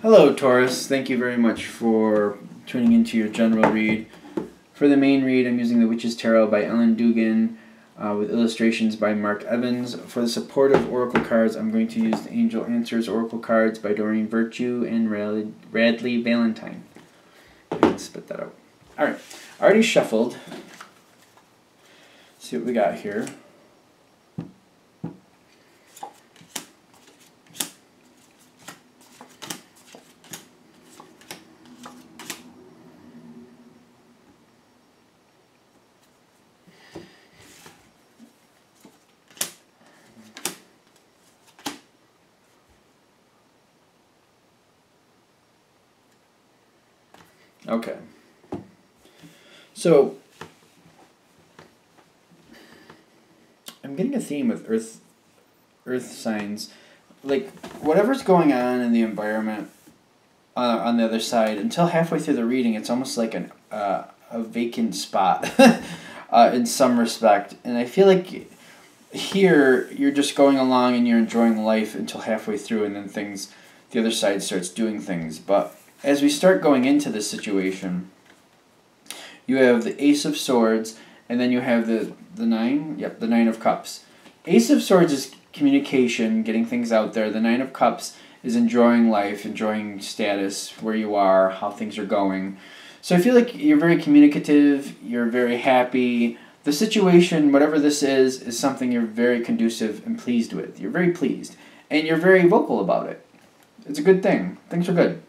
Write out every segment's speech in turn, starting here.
Hello, Taurus. Thank you very much for tuning into your general read. For the main read, I'm using The Witch's Tarot by Ellen Dugan with illustrations by Mark Evans. For the supportive oracle cards, I'm going to use the Angel Answers Oracle cards by Doreen Virtue and Radley Valentine. I can spit that out. Alright, already shuffled. See what we got here. Okay. So, I'm getting a theme with earth signs. Like, whatever's going on in the environment on the other side, until halfway through the reading, it's almost like a vacant spot in some respect. And I feel like here, you're just going along and you're enjoying life until halfway through, and then the other side starts doing things. But as we start going into this situation, you have the Ace of Swords, and then you have the Nine. Yep, the Nine of Cups. Ace of Swords is communication, getting things out there. The Nine of Cups is enjoying life, enjoying status, where you are, how things are going. So I feel like you're very communicative, you're very happy. The situation, whatever this is something you're very conducive and pleased with. You're very pleased, and you're very vocal about it. It's a good thing. Things are good.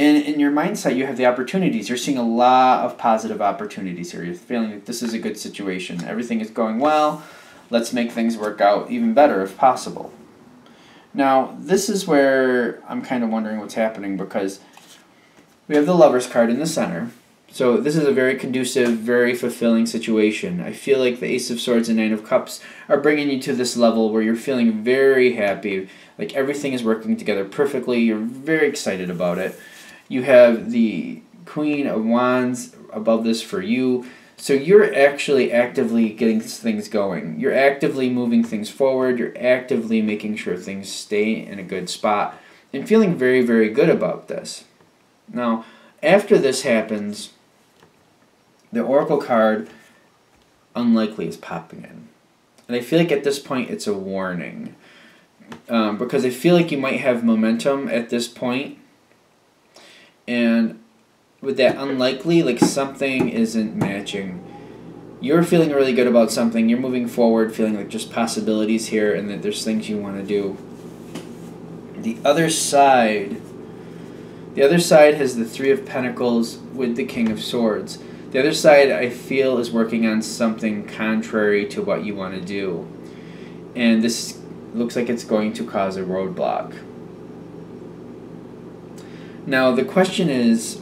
And in your mindset, you have the opportunities. You're seeing a lot of positive opportunities here. You're feeling like this is a good situation. Everything is going well. Let's make things work out even better if possible. Now, this is where I'm kind of wondering what's happening, because we have the Lover's card in the center. So this is a very conducive, very fulfilling situation. I feel like the Ace of Swords and Nine of Cups are bringing you to this level where you're feeling very happy. Like everything is working together perfectly. You're very excited about it. You have the Queen of Wands above this for you. So you're actually actively getting things going. You're actively moving things forward. You're actively making sure things stay in a good spot and feeling very, very good about this. Now, after this happens, the Oracle card Unlikely is popping in. And I feel like at this point it's a warning. Because I feel like you might have momentum at this point. And with that unlikely, like something isn't matching. You're feeling really good about something. You're moving forward, feeling like just possibilities here and that there's things you want to do. The other side has the Three of Pentacles with the King of Swords. The other side, I feel, is working on something contrary to what you want to do. And this looks like it's going to cause a roadblock. Now, the question is,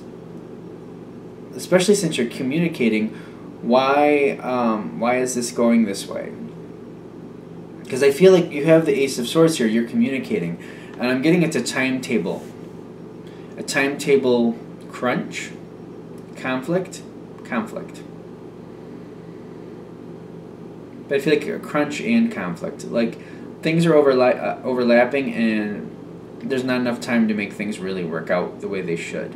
especially since you're communicating, why is this going this way? Because I feel like you have the Ace of Swords here, you're communicating. And I'm getting it's a timetable. A timetable crunch, conflict. But I feel like a crunch and conflict. Like, things are overlapping and there's not enough time to make things really work out the way they should.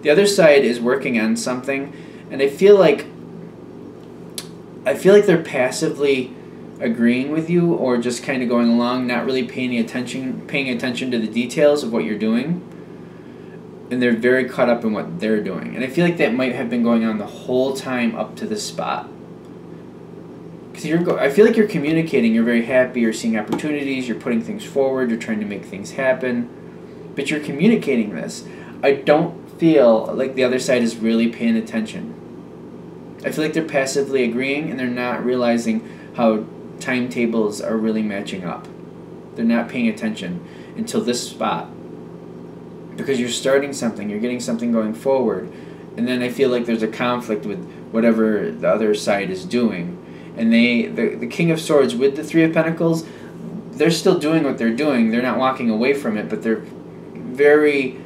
The other side is working on something, and I feel like they're passively agreeing with you or just kind of going along, not really paying attention to the details of what you're doing. And they're very caught up in what they're doing. And I feel like that might have been going on the whole time up to this spot. Because I feel like you're communicating, you're very happy, you're seeing opportunities, you're putting things forward, you're trying to make things happen. But you're communicating this. I don't feel like the other side is really paying attention. I feel like they're passively agreeing and they're not realizing how timetables are really matching up. They're not paying attention until this spot. Because you're starting something, you're getting something going forward, and then I feel like there's a conflict with whatever the other side is doing. And the King of Swords with the Three of Pentacles, they're still doing what they're doing. They're not walking away from it, but they're very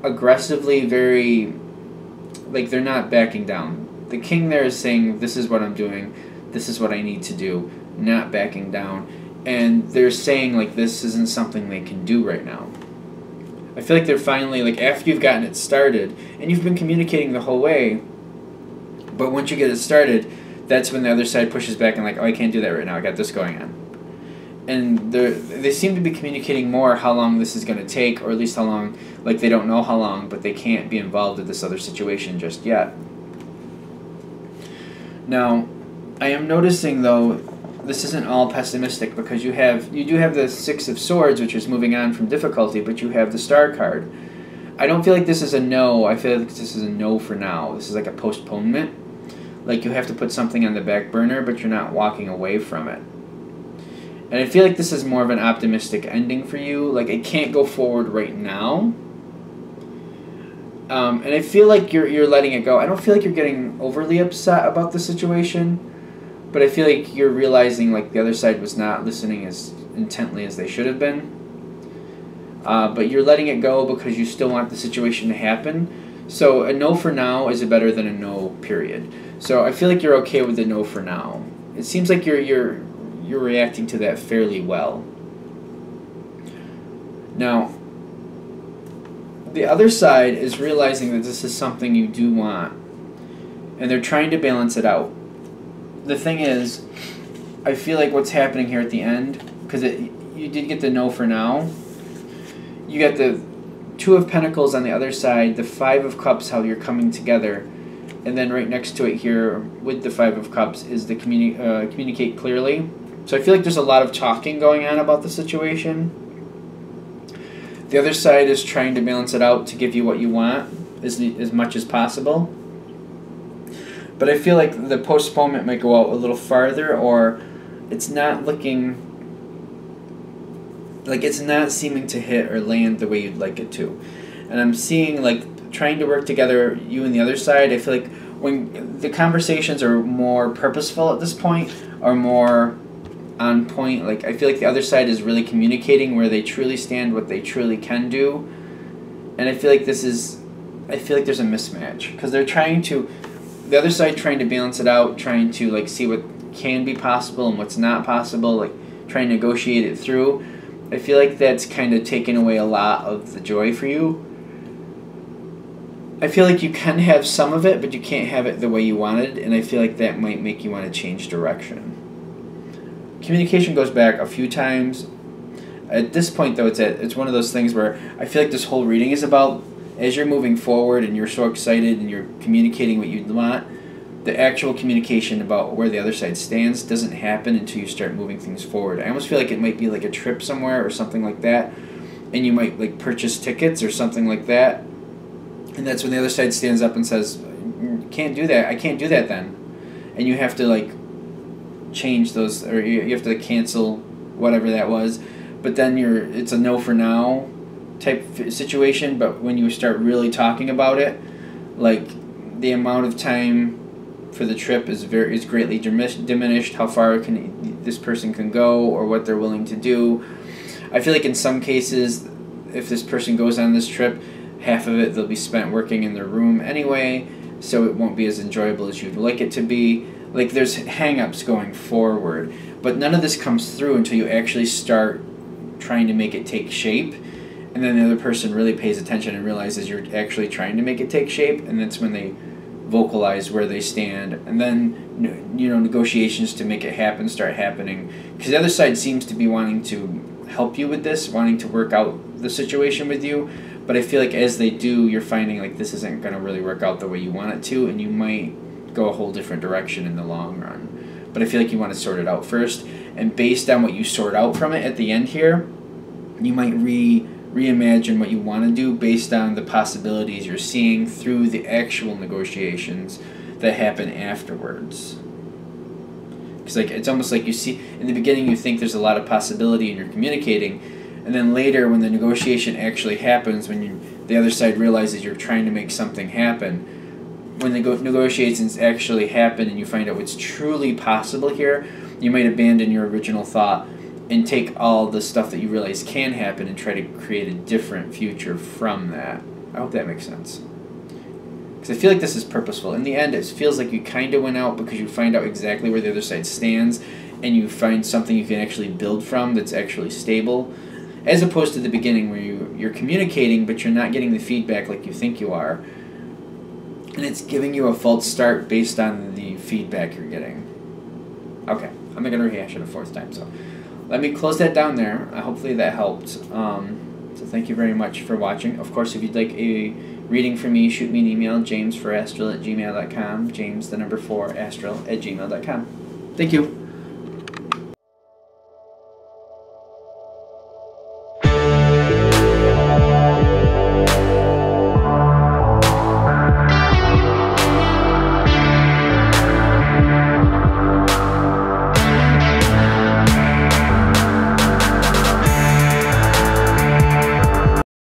aggressively, they're not backing down. The King there is saying, this is what I'm doing, this is what I need to do, not backing down. And they're saying, like, this isn't something they can do right now. I feel like they're finally, like, after you've gotten it started, and you've been communicating the whole way, but once you get it started, that's when the other side pushes back and like, oh, I can't do that right now, I got this going on. And they seem to be communicating more how long this is going to take, or at least how long, like they don't know how long, but they can't be involved with this other situation just yet. Now, I am noticing, though, this isn't all pessimistic, because you do have the Six of Swords, which is moving on from difficulty, but you have the Star card. I don't feel like this is a no. I feel like this is a no for now. This is like a postponement. Like you have to put something on the back burner, but you're not walking away from it. And I feel like this is more of an optimistic ending for you. Like it can't go forward right now. And I feel like you're letting it go. I don't feel like you're getting overly upset about the situation, but I feel like you're realizing like the other side was not listening as intently as they should have been. But you're letting it go because you still want the situation to happen. So a no for now is better than a no, period. So I feel like you're okay with the no for now. It seems like you're reacting to that fairly well. Now, the other side is realizing that this is something you do want, and they're trying to balance it out. The thing is, I feel like what's happening here at the end, because you did get the no for now, you got the Two of Pentacles on the other side, the Five of Cups, how you're coming together, and then right next to it here with the Five of Cups is the communicate clearly. So I feel like there's a lot of talking going on about the situation. The other side is trying to balance it out to give you what you want as much as possible. But I feel like the postponement might go out a little farther, or it's not looking like it's not seeming to hit or land the way you'd like it to. And I'm seeing like trying to work together, you and the other side. I feel like when the conversations are more purposeful at this point, or more on point, like I feel like the other side is really communicating where they truly stand, what they truly can do. And I feel like there's a mismatch, because they're trying to, the other side trying to balance it out, trying to like see what can be possible and what's not possible, like trying to negotiate it through. I feel like that's kind of taken away a lot of the joy for you. I feel like you can have some of it, but you can't have it the way you wanted, and I feel like that might make you want to change direction. Communication goes back a few times. At this point, though, it's one of those things where I feel like this whole reading is about, as you're moving forward and you're so excited and you're communicating what you want, the actual communication about where the other side stands doesn't happen until you start moving things forward. I almost feel like it might be like a trip somewhere or something like that, and you might like purchase tickets or something like that, and that's when the other side stands up and says, "Can't do that. I can't do that then," and you have to like change those, or you have to cancel whatever that was. But then it's a no for now type situation. But when you start really talking about it, like the amount of time for the trip is greatly diminished. How far this person can go, or what they're willing to do. I feel like in some cases, if this person goes on this trip, half of it they'll be spent working in their room anyway, so it won't be as enjoyable as you'd like it to be. Like there's hang-ups going forward, but none of this comes through until you actually start trying to make it take shape, and then the other person really pays attention and realizes you're actually trying to make it take shape, and that's when they vocalize where they stand, and then negotiations to make it happen start happening, because the other side seems to be wanting to help you with this, wanting to work out the situation with you. But I feel like as they do, you're finding like this isn't going to really work out the way you want it to, and you might go a whole different direction in the long run. But I feel like you want to sort it out first, and based on what you sort out from it at the end here, you might reimagine what you want to do based on the possibilities you're seeing through the actual negotiations that happen afterwards. Because like it's almost like you see in the beginning you think there's a lot of possibility and you're communicating, and then later when the negotiation actually happens, when the other side realizes you're trying to make something happen, when the negotiations actually happen and you find out what's truly possible here, you might abandon your original thought and take all the stuff that you realize can happen and try to create a different future from that. I hope that makes sense. Because I feel like this is purposeful. In the end, it feels like you kind of went out because you find out exactly where the other side stands, and you find something you can actually build from that's actually stable. as opposed to the beginning where you're communicating but you're not getting the feedback like you think you are, and it's giving you a false start based on the feedback you're getting. Okay, I'm not going to rehash it a fourth time, so let me close that down there. Hopefully that helped. So thank you very much for watching. Of course, if you'd like a reading from me, shoot me an email, james4astral@gmail.com, james4astral@gmail.com. Thank you.